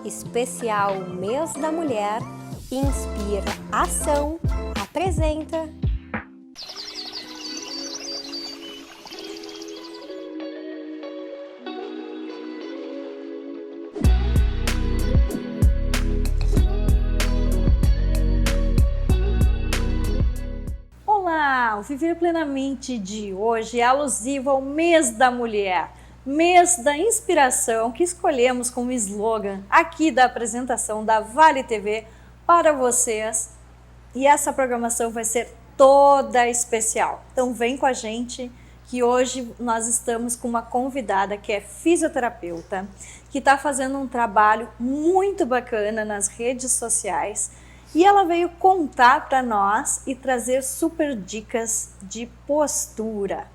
Especial Mês da Mulher, Inspira Ação, apresenta. Olá, o Viver Plenamente de hoje é alusivo ao Mês da Mulher, mês da inspiração que escolhemos como slogan aqui da apresentação da Vale TV para vocês. E essa programação vai ser toda especial. Então vem com a gente que hoje nós estamos com uma convidada que é fisioterapeuta, que está fazendo um trabalho muito bacana nas redes sociais. E ela veio contar para nós e trazer super dicas de postura,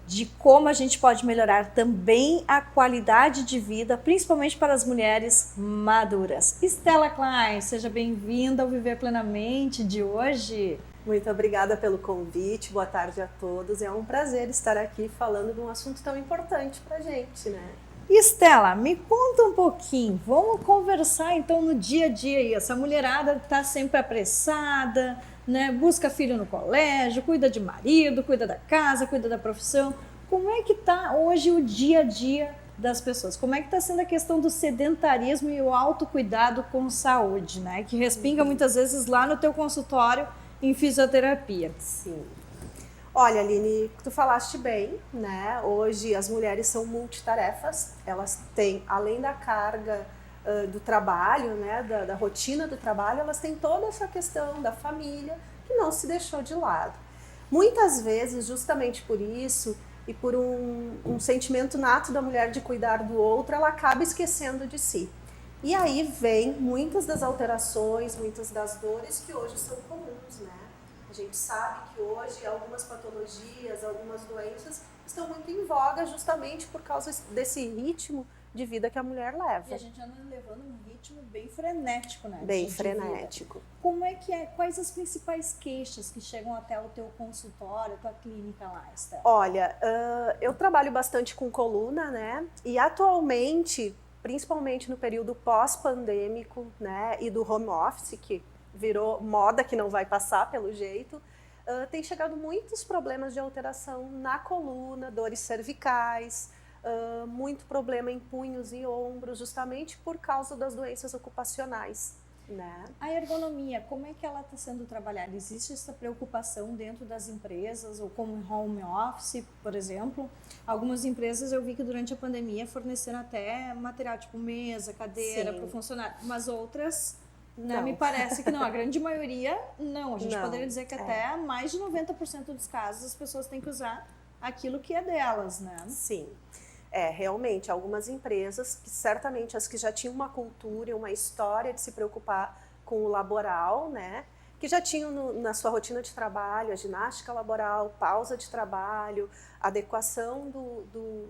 de como a gente pode melhorar também a qualidade de vida, principalmente para as mulheres maduras. Stella Klein, seja bem-vinda ao Viver Plenamente de hoje. Muito obrigada pelo convite, boa tarde a todos. É um prazer estar aqui falando de um assunto tão importante para a gente, né? Stella, me conta um pouquinho, vamos conversar então no dia a dia aí. Essa mulherada está sempre apressada, né? Busca filho no colégio, cuida de marido, cuida da casa, cuida da profissão. Como é que está hoje o dia a dia das pessoas? Como é que está sendo a questão do sedentarismo e o autocuidado com saúde, né? Que respinga muitas vezes lá no teu consultório em fisioterapia. Sim. Olha, Aline, tu falaste bem, né? Hoje as mulheres são multitarefas, elas têm, além da carga do trabalho, né, da rotina do trabalho, elas têm toda essa questão da família que não se deixou de lado. Muitas vezes, justamente por isso, e por um sentimento nato da mulher de cuidar do outro, ela acaba esquecendo de si. E aí vem muitas das alterações, muitas das dores que hoje são comuns, né? A gente sabe que hoje algumas patologias, algumas doenças estão muito em voga justamente por causa desse ritmo de vida que a mulher leva. E a gente anda levando um ritmo bem frenético, né? Bem frenético. Como é que é? Quais as principais queixas que chegam até o teu consultório, a tua clínica lá, Esther? Olha, eu trabalho bastante com coluna, né? E atualmente, principalmente no período pós-pandêmico, né? E do home office, que virou moda, que não vai passar pelo jeito, tem chegado muitos problemas de alteração na coluna, dores cervicais, muito problema em punhos e ombros, justamente por causa das doenças ocupacionais, né? A ergonomia, como é que ela está sendo trabalhada? Existe essa preocupação dentro das empresas, ou como home office, por exemplo? Algumas empresas eu vi que durante a pandemia forneceram até material tipo mesa, cadeira para o funcionário, mas outras... Né? Me parece que não, a grande maioria não. A gente poderia dizer que até mais de 90% dos casos as pessoas têm que usar aquilo que é delas, né? Sim, realmente, algumas empresas, que certamente as que já tinham uma cultura e uma história de se preocupar com o laboral, né? Que já tinham na sua rotina de trabalho a ginástica laboral, pausa de trabalho, adequação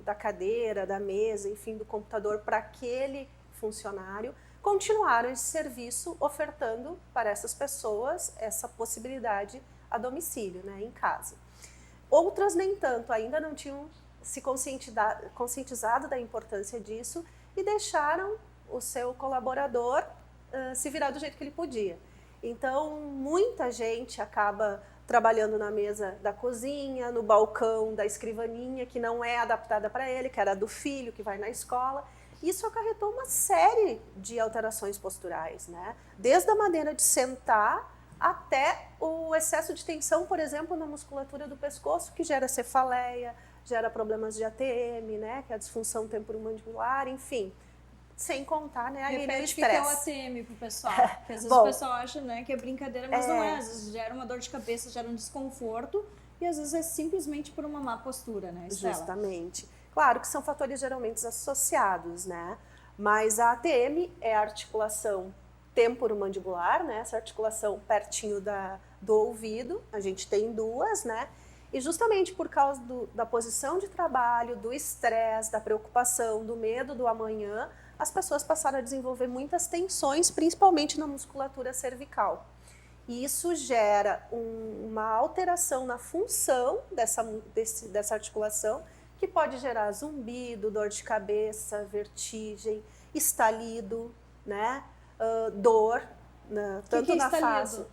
da cadeira, da mesa, enfim, do computador para aquele funcionário, continuaram esse serviço ofertando para essas pessoas essa possibilidade a domicílio, né, em casa. Outras nem tanto, ainda não tinham se conscientizado da importância disso e deixaram o seu colaborador se virar do jeito que ele podia. Então, muita gente acaba trabalhando na mesa da cozinha, no balcão da escrivaninha, que não é adaptada para ele, que era do filho que vai na escola. Isso acarretou uma série de alterações posturais, né? Desde a maneira de sentar até o excesso de tensão, por exemplo, na musculatura do pescoço, que gera cefaleia, gera problemas de ATM, né? Que é a disfunção temporomandibular, enfim. Sem contar, né, ali no estresse. Repete o que é o ATM pro pessoal, porque às vezes o pessoal acha, né, que é brincadeira, mas não é. Às vezes gera uma dor de cabeça, gera um desconforto e às vezes é simplesmente por uma má postura, né, Stella? Justamente. Claro que são fatores geralmente associados, né? Mas a ATM é a articulação temporomandibular, né? Essa articulação pertinho do ouvido, a gente tem duas, né? E justamente por causa da posição de trabalho, do estresse, da preocupação, do medo do amanhã, as pessoas passaram a desenvolver muitas tensões, principalmente na musculatura cervical. E isso gera uma alteração na função dessa articulação, que pode gerar zumbido, dor de cabeça, vertigem, estalido, né? Dor, tanto que é na estalido? face.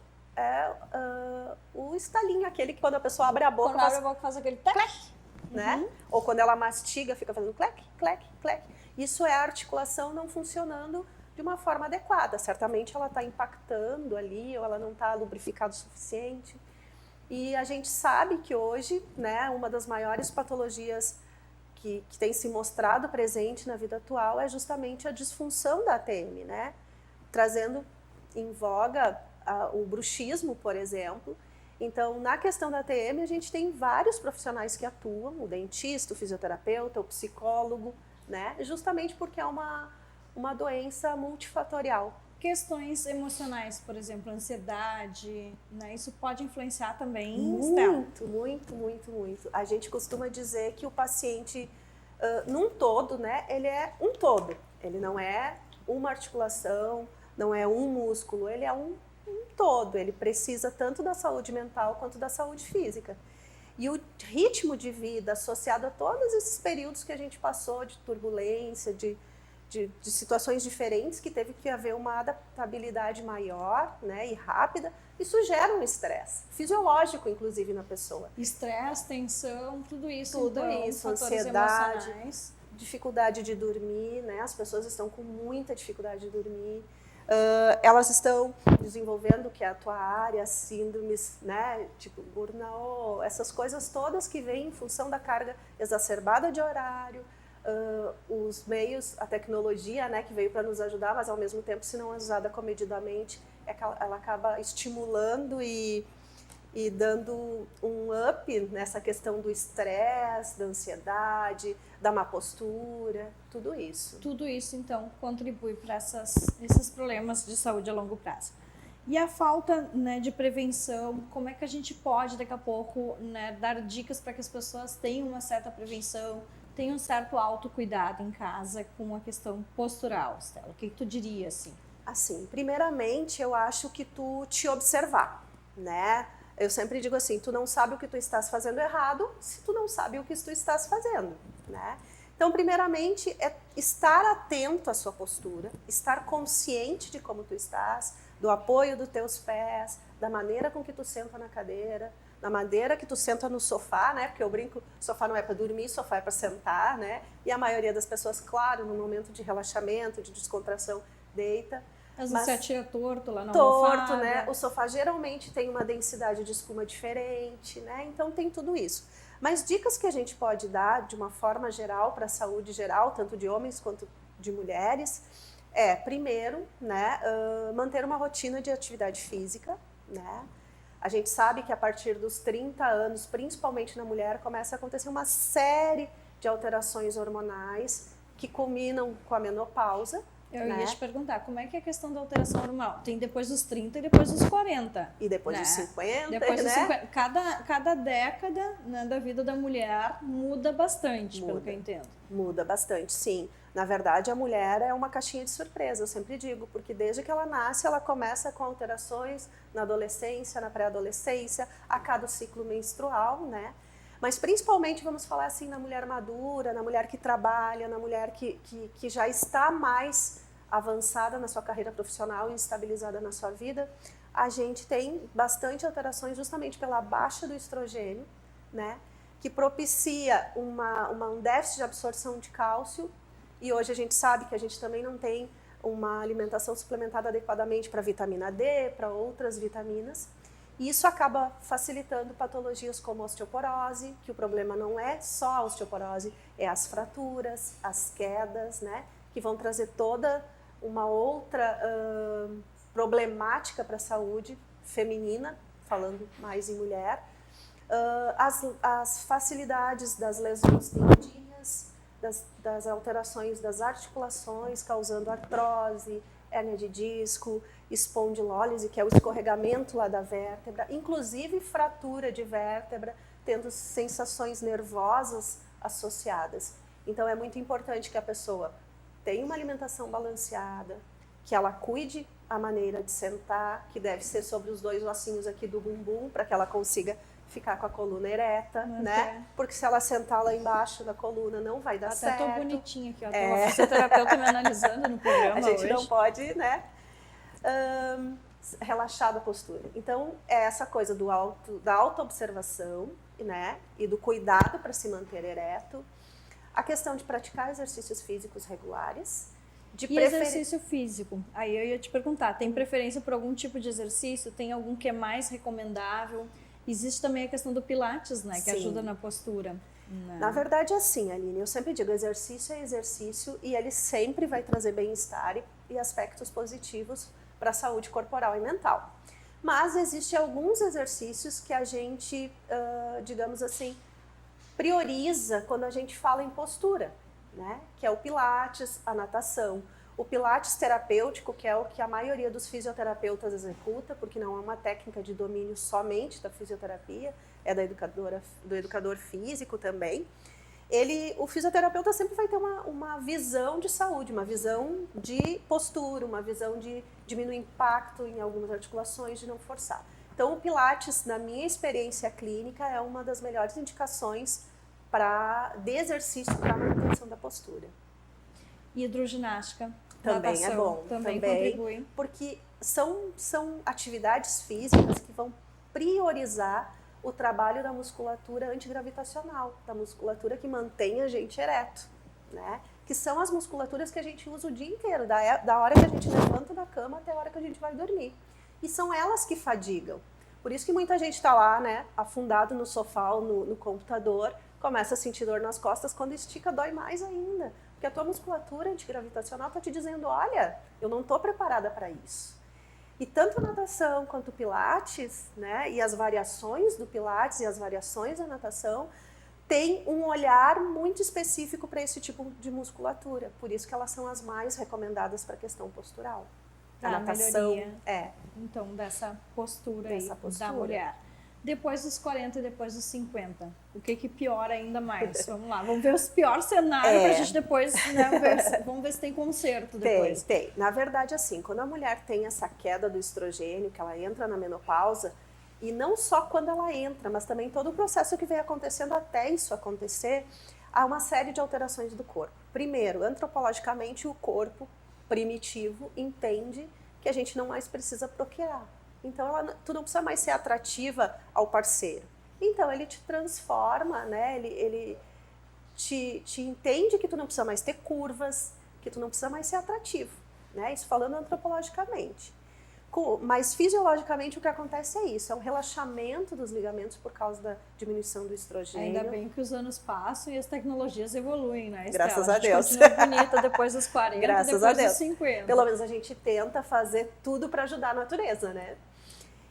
O estalinho, aquele que quando a pessoa abre a boca, Quando abre a boca faz aquele clec, né? Ou quando ela mastiga, fica fazendo clec, clec, clec. Isso é a articulação não funcionando de uma forma adequada. Certamente ela está impactando ali, ou ela não está lubrificada o suficiente. E a gente sabe que hoje, né, uma das maiores patologias que tem se mostrado presente na vida atual é justamente a disfunção da ATM, né? Trazendo em voga o bruxismo, por exemplo. Então, na questão da ATM, a gente tem vários profissionais que atuam, o dentista, o fisioterapeuta, o psicólogo, né? Justamente porque é uma doença multifatorial. questões emocionais, por exemplo, ansiedade, né? Isso pode influenciar também, Estela? Muito, muito, muito, muito. A gente costuma dizer que o paciente, num todo, né? Ele é um todo. Ele não é uma articulação, não é um músculo, ele é um todo. Ele precisa tanto da saúde mental quanto da saúde física. E o ritmo de vida associado a todos esses períodos que a gente passou de turbulência, de situações diferentes, que teve que haver uma adaptabilidade maior, né, e rápida, isso gera um estresse, fisiológico inclusive na pessoa. Estresse, tensão, tudo isso, fatores ansiedade, emocionais. dificuldade de dormir, né, as pessoas estão com muita dificuldade de dormir, elas estão desenvolvendo, que é a tua área, síndromes, né, tipo burnout, essas coisas todas que vêm em função da carga exacerbada de horário, os meios, a tecnologia, né, que veio para nos ajudar, mas ao mesmo tempo, se não é usada comedidamente, ela acaba estimulando e dando um up nessa questão do estresse, da ansiedade, da má postura, tudo isso. Tudo isso, então, contribui para esses problemas de saúde a longo prazo. E a falta, né, de prevenção, como é que a gente pode, daqui a pouco, né, dar dicas para que as pessoas tenham uma certa prevenção, tenham um certo autocuidado em casa com a questão postural, Estela? O que tu diria, assim? Assim, primeiramente, eu acho que tu te observar, né? Eu sempre digo assim, tu não sabe o que tu estás fazendo errado se tu não sabe o que tu estás fazendo, né? Então, primeiramente, é estar atento à sua postura, estar consciente de como tu estás, do apoio dos teus pés, da maneira com que tu senta na cadeira, da maneira que tu senta no sofá, né? Porque eu brinco, sofá não é para dormir, sofá é para sentar, né? E a maioria das pessoas, claro, no momento de relaxamento, de descontração, deita. Às vezes você atira torto lá na Torto, almofada. né? O sofá geralmente tem uma densidade de espuma diferente, né? Então tem tudo isso. Mas dicas que a gente pode dar de uma forma geral para a saúde geral, tanto de homens quanto de mulheres, primeiro, né, manter uma rotina de atividade física, né? A gente sabe que a partir dos 30 anos, principalmente na mulher, começa a acontecer uma série de alterações hormonais que culminam com a menopausa. Eu né? ia te perguntar, como é que é a questão da alteração hormonal? Tem depois dos 30 e depois dos 40. E depois né? dos 50, depois dos né? 50. Cada década, né, da vida da mulher muda bastante, pelo que eu entendo. Muda bastante, sim. Na verdade, a mulher é uma caixinha de surpresa, eu sempre digo, porque desde que ela nasce, ela começa com alterações na adolescência, na pré-adolescência, a cada ciclo menstrual, né? Mas principalmente, vamos falar assim, na mulher madura, na mulher que trabalha, na mulher que já está mais avançada na sua carreira profissional e estabilizada na sua vida, a gente tem bastante alterações justamente pela baixa do estrogênio, né? Que propicia um déficit de absorção de cálcio, e hoje a gente sabe que a gente também não tem uma alimentação suplementada adequadamente para vitamina D, para outras vitaminas, e isso acaba facilitando patologias como osteoporose, que o problema não é só a osteoporose, é as fraturas, as quedas, né? Que vão trazer toda uma outra problemática para a saúde feminina, falando mais em mulher. As facilidades das lesões tendinhas, das alterações das articulações, causando artrose, hérnia de disco, espondilólise, que é o escorregamento lá da vértebra, inclusive fratura de vértebra, tendo sensações nervosas associadas. Então é muito importante que a pessoa tenha uma alimentação balanceada, que ela cuide a maneira de sentar, que deve ser sobre os dois ossinhos aqui do bumbum, para que ela consiga ficar com a coluna ereta, né? Porque se ela sentar lá embaixo da coluna não vai dar certo. Até tô bonitinha aqui, ó. Tem uma fisioterapeuta me analisando no programa A gente hoje. não pode, né? Relaxar da postura. Então, é essa coisa da autoobservação, né? E do cuidado para se manter ereto. A questão de praticar exercícios físicos regulares. Exercício físico? Aí eu ia te perguntar, tem preferência por algum tipo de exercício? Tem algum que é mais recomendável? Existe também a questão do Pilates, né? Que ajuda na postura. Na verdade, é assim, Aline, eu sempre digo, exercício é exercício e ele sempre vai trazer bem-estar e aspectos positivos para a saúde corporal e mental. Mas existem alguns exercícios que a gente, digamos assim, prioriza quando a gente fala em postura, né? Que é o Pilates, a natação. O Pilates terapêutico, que é o que a maioria dos fisioterapeutas executa, porque não é uma técnica de domínio somente da fisioterapia, é do educador físico também. O fisioterapeuta sempre vai ter uma visão de saúde, uma visão de postura, uma visão de diminuir impacto em algumas articulações, de não forçar. Então, o Pilates, na minha experiência clínica, é uma das melhores indicações de exercício para a manutenção da postura. E hidroginástica? Também natação, é bom. Também contribui. Porque são atividades físicas que vão priorizar o trabalho da musculatura antigravitacional, da musculatura que mantém a gente ereto, né? Que são as musculaturas que a gente usa o dia inteiro, da hora que a gente levanta da cama até a hora que a gente vai dormir. E são elas que fadigam. Por isso que muita gente está lá, né, afundado no sofá ou no computador, começa a sentir dor nas costas, quando estica dói mais ainda. Porque a tua musculatura antigravitacional está te dizendo, olha, eu não estou preparada para isso. E tanto a natação quanto o Pilates, né, e as variações do Pilates e as variações da natação, tem um olhar muito específico para esse tipo de musculatura. Por isso que elas são as mais recomendadas para a questão postural. A natação melhoria. Então, dessa postura da mulher. Depois dos 40 e depois dos 50, o que piora ainda mais? Vamos lá, vamos ver os piores cenários para a gente depois, né, vamos ver se tem conserto depois. Tem. Na verdade, assim, quando a mulher tem essa queda do estrogênio, que ela entra na menopausa, e não só quando ela entra, mas também todo o processo que vem acontecendo até isso acontecer, há uma série de alterações do corpo. Primeiro, antropologicamente, o corpo primitivo entende que a gente não mais precisa procriar. Então, tu não precisa mais ser atrativa ao parceiro. Então, ele te transforma, né? Ele te entende que tu não precisa mais ter curvas, que tu não precisa mais ser atrativo, né? Isso falando antropologicamente. Mas fisiologicamente o que acontece é isso, é um relaxamento dos ligamentos por causa da diminuição do estrogênio. Ainda bem que os anos passam e as tecnologias evoluem, né, Estela? Graças a Deus. Continua bonita depois dos 40, Graças a depois Deus. dos 50. Pelo menos a gente tenta fazer tudo para ajudar a natureza, né?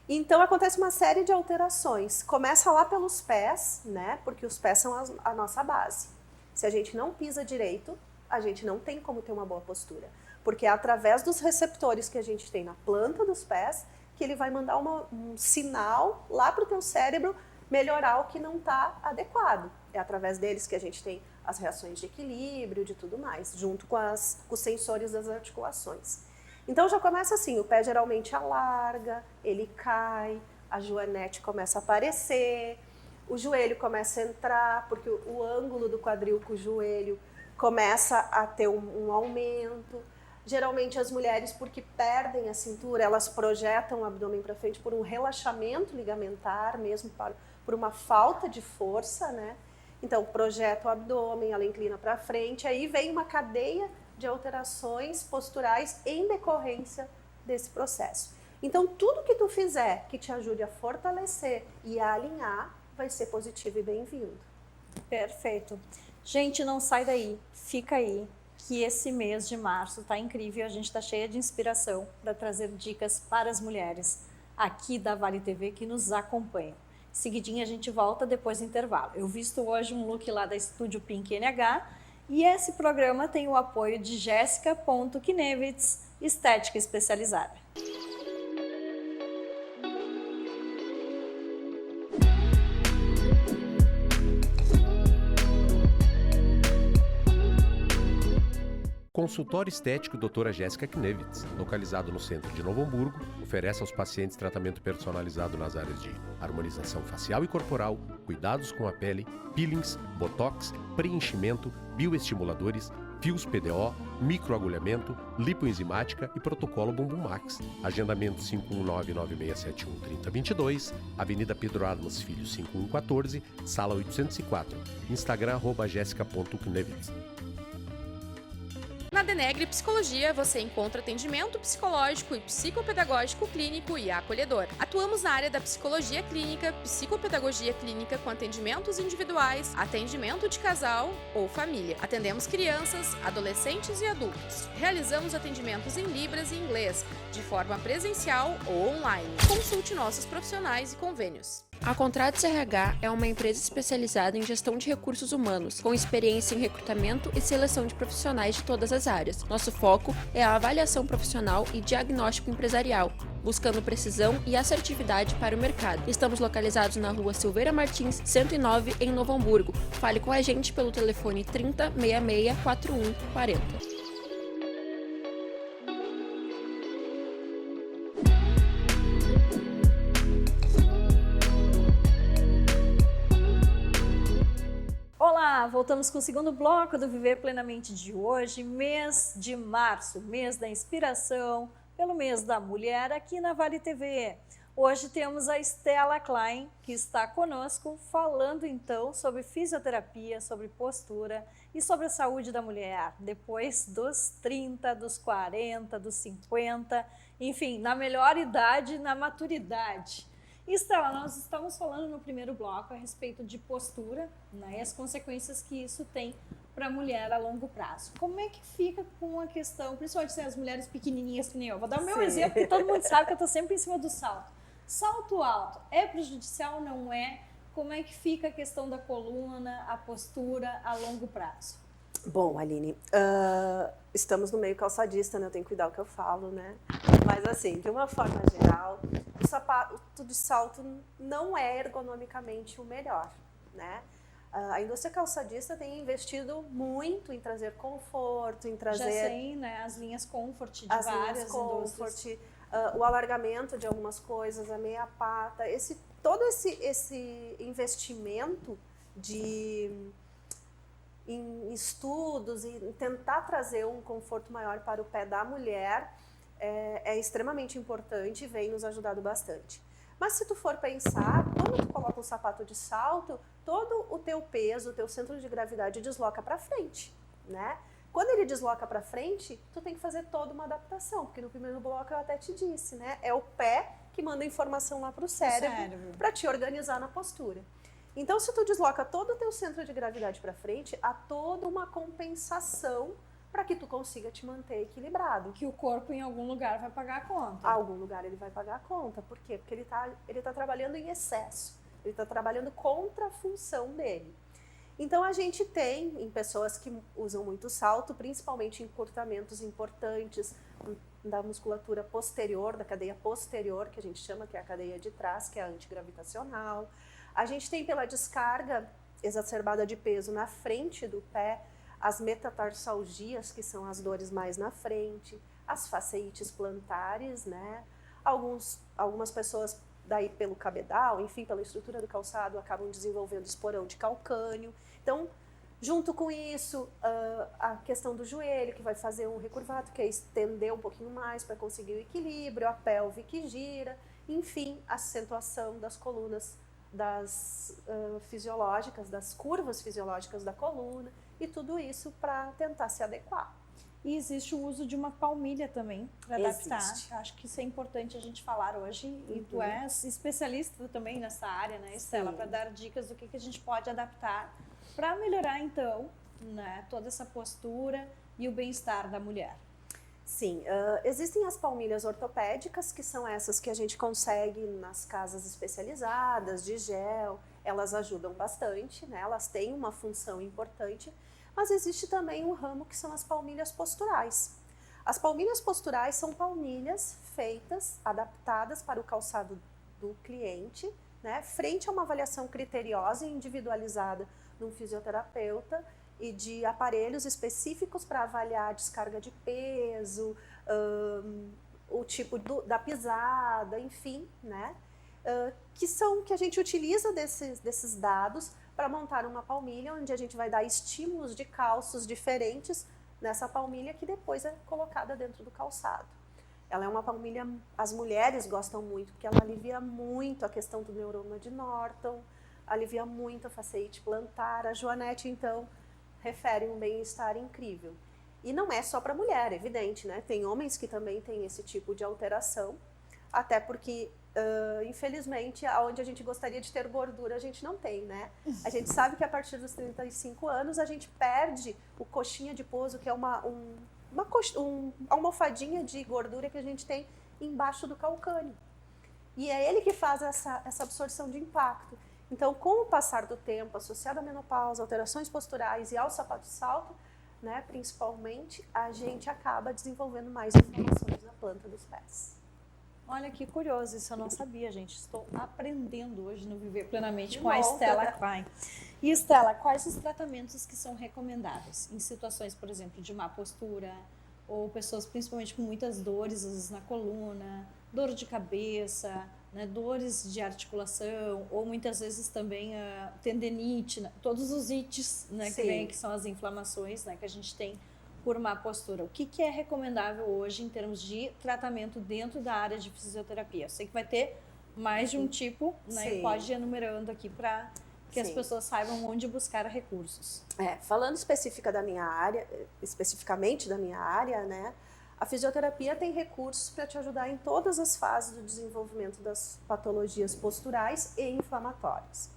Então acontece uma série de alterações. Começa lá pelos pés, né? Porque os pés são a nossa base. Se a gente não pisa direito, a gente não tem como ter uma boa postura. Porque é através dos receptores que a gente tem na planta dos pés que ele vai mandar um sinal lá para o teu cérebro melhorar o que não está adequado. É através deles que a gente tem as reações de equilíbrio, de tudo mais, junto com os sensores das articulações. Então já começa assim, o pé geralmente alarga, ele cai, a joanete começa a aparecer, o joelho começa a entrar, porque o ângulo do quadril com o joelho começa a ter um aumento. Geralmente as mulheres, porque perdem a cintura, elas projetam o abdômen para frente por um relaxamento ligamentar, mesmo por uma falta de força, né? Então projeta o abdômen, ela inclina para frente, aí vem uma cadeia de alterações posturais em decorrência desse processo. Então tudo que tu fizer que te ajude a fortalecer e a alinhar vai ser positivo e bem-vindo. Perfeito. Gente, não sai daí, fica aí, que esse mês de março tá incrível, a gente está cheia de inspiração para trazer dicas para as mulheres aqui da Vale TV que nos acompanham. Seguidinho a gente volta depois do intervalo. Eu visto hoje um look lá da Estúdio Pink NH e esse programa tem o apoio de Jéssica.Knevitz, estética especializada. Consultório Estético Doutora Jéssica Knevitz, localizado no centro de Novo Hamburgo, oferece aos pacientes tratamento personalizado nas áreas de harmonização facial e corporal, cuidados com a pele, peelings, botox, preenchimento, bioestimuladores, fios PDO, microagulhamento, lipoenzimática e protocolo Bumbum Max. Agendamento 51996713022, Avenida Pedro Armas Filho 5114, Sala 804, Instagram @jessica.knevitz. Na Denegre Psicologia, você encontra atendimento psicológico e psicopedagógico clínico e acolhedor. Atuamos na área da psicologia clínica, psicopedagogia clínica com atendimentos individuais, atendimento de casal ou família. Atendemos crianças, adolescentes e adultos. Realizamos atendimentos em Libras e inglês, de forma presencial ou online. Consulte nossos profissionais e convênios. A Contratos RH é uma empresa especializada em gestão de recursos humanos, com experiência em recrutamento e seleção de profissionais de todas as áreas. Nosso foco é a avaliação profissional e diagnóstico empresarial, buscando precisão e assertividade para o mercado. Estamos localizados na Rua Silveira Martins, 109, em Novo Hamburgo. Fale com a gente pelo telefone 30 66 41 40. Olá, voltamos com o segundo bloco do Viver Plenamente de hoje, mês de março, mês da inspiração, pelo mês da mulher aqui na Vale TV. Hoje temos a Stella Klein, que está conosco, falando então sobre fisioterapia, sobre postura e sobre a saúde da mulher, depois dos 30, dos 40, dos 50, enfim, na melhor idade, na maturidade. Estela, nós estamos falando no primeiro bloco a respeito de postura, né, e as consequências que isso tem para a mulher a longo prazo. Como é que fica com a questão, principalmente as mulheres pequenininhas que nem eu? Vou dar o meu exemplo, porque todo mundo sabe que eu estou sempre em cima do salto. Salto alto, é prejudicial ou não é? Como é que fica a questão da coluna, a postura a longo prazo? Bom, Aline, estamos no meio calçadista, né? Eu tenho que cuidar o que eu falo, né? Mas assim, de uma forma geral, o sapato de salto não é ergonomicamente o melhor, né? A indústria calçadista tem investido muito em trazer conforto, em trazer... Já tem, né, as linhas Comfort de várias indústrias. O alargamento de algumas coisas, a meia pata, todo esse investimento em estudos e tentar trazer um conforto maior para o pé da mulher é extremamente importante e vem nos ajudando bastante. Mas se tu for pensar, quando tu coloca um sapato de salto, todo o teu peso, o teu centro de gravidade desloca para frente, né? Quando ele desloca para frente, tu tem que fazer toda uma adaptação, porque no primeiro bloco eu até te disse, né? É o pé que manda informação lá para o cérebro para te organizar na postura. Então, se tu desloca todo o teu centro de gravidade para frente, há toda uma compensação para que tu consiga te manter equilibrado. Que o corpo em algum lugar vai pagar a conta. Algum lugar ele vai pagar a conta. Por quê? Porque ele tá trabalhando em excesso. Ele está trabalhando contra a função dele. Então, a gente tem em pessoas que usam muito salto, principalmente em encurtamentos importantes da musculatura posterior, da cadeia posterior, que a gente chama, que é a cadeia de trás, que é a antigravitacional. A gente tem pela descarga exacerbada de peso na frente do pé, as metatarsalgias, que são as dores mais na frente, as faceites plantares, né? Algumas pessoas daí pelo cabedal, enfim, pela estrutura do calçado, acabam desenvolvendo esporão de calcânio. Então, junto com isso, a questão do joelho, que vai fazer um recurvato, que é estender um pouquinho mais para conseguir o equilíbrio, a pelve que gira, enfim, a acentuação das colunas fisiológicas, das curvas fisiológicas da coluna, e tudo isso para tentar se adequar. E existe o uso de uma palmilha também para adaptar. Acho que isso é importante a gente falar hoje. E tu és especialista também nessa área, né, Stella, para dar dicas do que a gente pode adaptar para melhorar, então, né, toda essa postura e o bem-estar da mulher. Sim, existem as palmilhas ortopédicas, que são essas que a gente consegue nas casas especializadas, de gel. Elas ajudam bastante, né? Elas têm uma função importante, mas existe também um ramo que são as palmilhas posturais. As palmilhas posturais são palmilhas feitas, adaptadas para o calçado do cliente, né? Frente a uma avaliação criteriosa e individualizada de um fisioterapeuta, e de aparelhos específicos para avaliar a descarga de peso, o tipo da pisada, enfim, né? Que a gente utiliza desses dados para montar uma palmilha onde a gente vai dar estímulos de calços diferentes nessa palmilha que depois é colocada dentro do calçado. Ela é uma palmilha, as mulheres gostam muito, porque ela alivia muito a questão do neuroma de Norton, alivia muito a fasciite plantar. A Joanete, então, refere um bem-estar incrível. E não é só para mulher, é evidente, né? Tem homens que também têm esse tipo de alteração, até porque, infelizmente, onde a gente gostaria de ter gordura, a gente não tem, né? A gente sabe que a partir dos 35 anos, a gente perde o coxinha de pouso, que é uma almofadinha de gordura que a gente tem embaixo do calcâneo. E é ele que faz essa absorção de impacto. Então, com o passar do tempo, associado à menopausa, alterações posturais e ao sapato de salto, né, principalmente, a gente acaba desenvolvendo mais inflamações na planta dos pés. Olha que curioso, isso eu não sabia, gente. Estou aprendendo hoje no Viver Plenamente com a Estela Klein. E Estela, quais os tratamentos que são recomendados em situações, por exemplo, de má postura, ou pessoas principalmente com muitas dores, às vezes na coluna, dor de cabeça, né, dores de articulação, ou muitas vezes também a tendinite, né, todos os ites, né, que são as inflamações, né, que a gente tem por má postura. O que é recomendável hoje em termos de tratamento dentro da área de fisioterapia? Eu sei que vai ter mais de um tipo, né, e pode ir enumerando aqui para que as pessoas saibam onde buscar recursos. Falando especificamente da minha área, né, a fisioterapia tem recursos para te ajudar em todas as fases do desenvolvimento das patologias posturais e inflamatórias.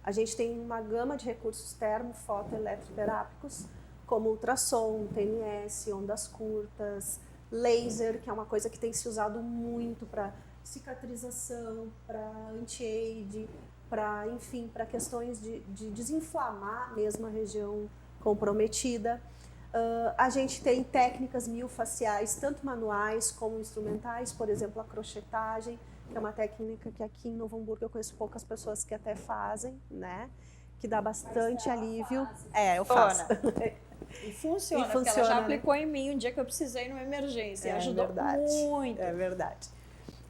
A gente tem uma gama de recursos termo-foto-eletroterápicos, como ultrassom, TMS, ondas curtas, laser, que é uma coisa que tem se usado muito para cicatrização, para anti-age, para questões de desinflamar mesmo a região comprometida. A gente tem técnicas miofaciais, tanto manuais como instrumentais, por exemplo, a crochetagem, que é uma técnica que aqui em Novo Hamburgo eu conheço poucas pessoas que até fazem, né? Que dá bastante alívio. Eu faço. E funciona, porque ela já aplicou em mim um dia que eu precisei numa emergência. Ajudou muito. É verdade.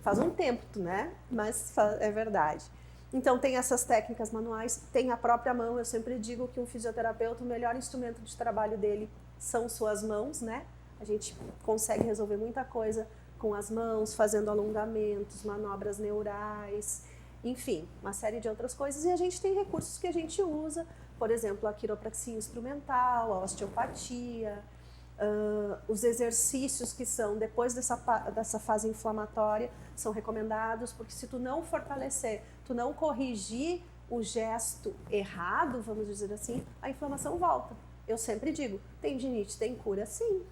Faz um tempo, né? Mas é verdade. Então, tem essas técnicas manuais, tem a própria mão. Eu sempre digo que um fisioterapeuta, o melhor instrumento de trabalho dele são suas mãos, né? A gente consegue resolver muita coisa com as mãos, fazendo alongamentos, manobras neurais, enfim, uma série de outras coisas. E a gente tem recursos que a gente usa, por exemplo, a quiropraxia instrumental, a osteopatia, os exercícios que são depois dessa fase inflamatória são recomendados, porque se tu não fortalecer, tu não corrigir o gesto errado, vamos dizer assim, a inflamação volta. Eu sempre digo, tendinite tem cura sim.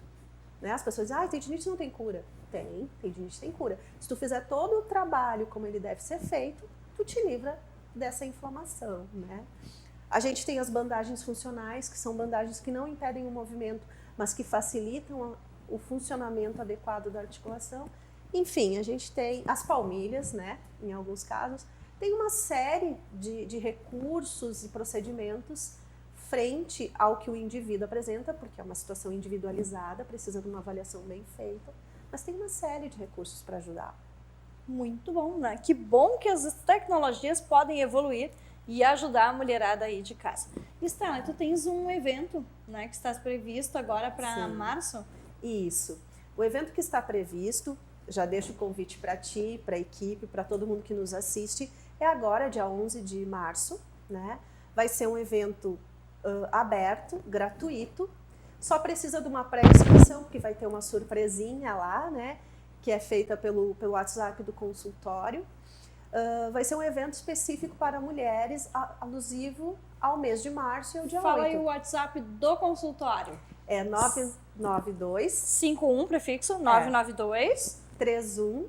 Né? As pessoas dizem, tendinite não tem cura. Tendinite tem cura. Se tu fizer todo o trabalho como ele deve ser feito, tu te livra dessa inflamação, né? A gente tem as bandagens funcionais, que são bandagens que não impedem o movimento, mas que facilitam o funcionamento adequado da articulação. Enfim, a gente tem as palmilhas, né? Em alguns casos. Tem uma série de recursos e procedimentos frente ao que o indivíduo apresenta, porque é uma situação individualizada, precisa de uma avaliação bem feita, mas tem uma série de recursos para ajudar. Muito bom, né? Que bom que as tecnologias podem evoluir e ajudar a mulherada aí de casa. Estela, tu tens um evento, né, que está previsto agora para março? Isso. O evento que está previsto, já deixo o convite para ti, para a equipe, para todo mundo que nos assiste, é agora, dia 11 de março, né? Vai ser um evento aberto, gratuito, só precisa de uma pré-inscrição, porque vai ter uma surpresinha lá, né? Que é feita pelo WhatsApp do consultório. Vai ser um evento específico para mulheres, alusivo ao mês de março e ao dia 8. Fala aí o WhatsApp do consultório. É 992... 51, prefixo, 992... 31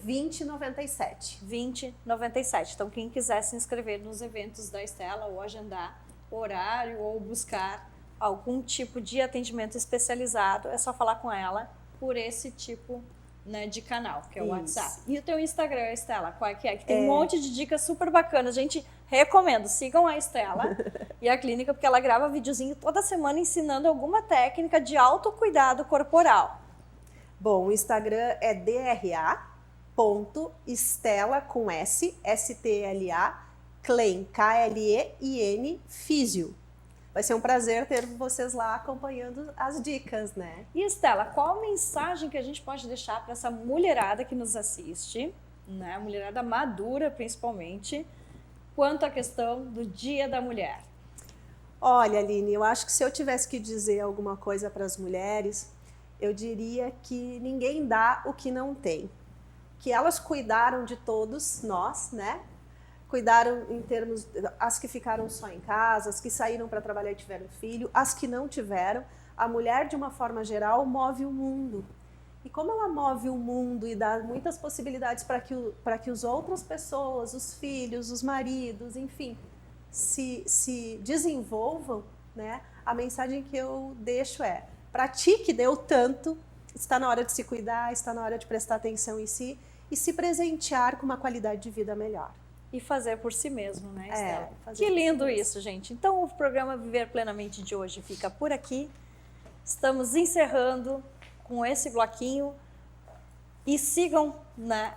2097. 2097. Então, quem quiser se inscrever nos eventos da Estela ou agendar horário ou buscar algum tipo de atendimento especializado, é só falar com ela por esse tipo, né, de canal, que é o WhatsApp. E o teu Instagram, Estela, qual é que é? Que tem um monte de dicas super bacanas. A gente recomenda, sigam a Estela. E a clínica, porque ela grava videozinho toda semana ensinando alguma técnica de autocuidado corporal. Bom, o Instagram é dra.stela com S, S-T-L-A, Klein, K-L-E-I-N, Físio. Vai ser um prazer ter vocês lá acompanhando as dicas, né? E Estela, qual a mensagem que a gente pode deixar para essa mulherada que nos assiste, né? Mulherada madura principalmente, quanto à questão do Dia da Mulher? Olha, Aline, eu acho que se eu tivesse que dizer alguma coisa para as mulheres, eu diria que ninguém dá o que não tem. Que elas cuidaram de todos nós, né? Cuidaram em termos, as que ficaram só em casa, as que saíram para trabalhar e tiveram filho, as que não tiveram. A mulher, de uma forma geral, move o mundo. E como ela move o mundo e dá muitas possibilidades para que as outras pessoas, os filhos, os maridos, enfim, se desenvolvam, né? A mensagem que eu deixo é: para ti que deu tanto, está na hora de se cuidar, está na hora de prestar atenção em si e se presentear com uma qualidade de vida melhor. E fazer por si mesmo, né, Estela? fazer Que por si lindo mesmo. isso, gente. Então, o programa Viver Plenamente de hoje fica por aqui. Estamos encerrando com esse bloquinho. E sigam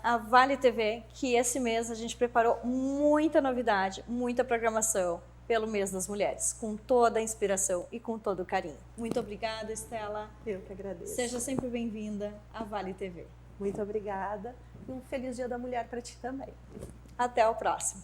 a Vale TV, que esse mês a gente preparou muita novidade, muita programação pelo mês das mulheres, com toda a inspiração e com todo o carinho. Muito obrigada, Estela. Eu que agradeço. Seja sempre bem-vinda à Vale TV. Muito obrigada e um feliz Dia da Mulher para ti também. Até o próximo.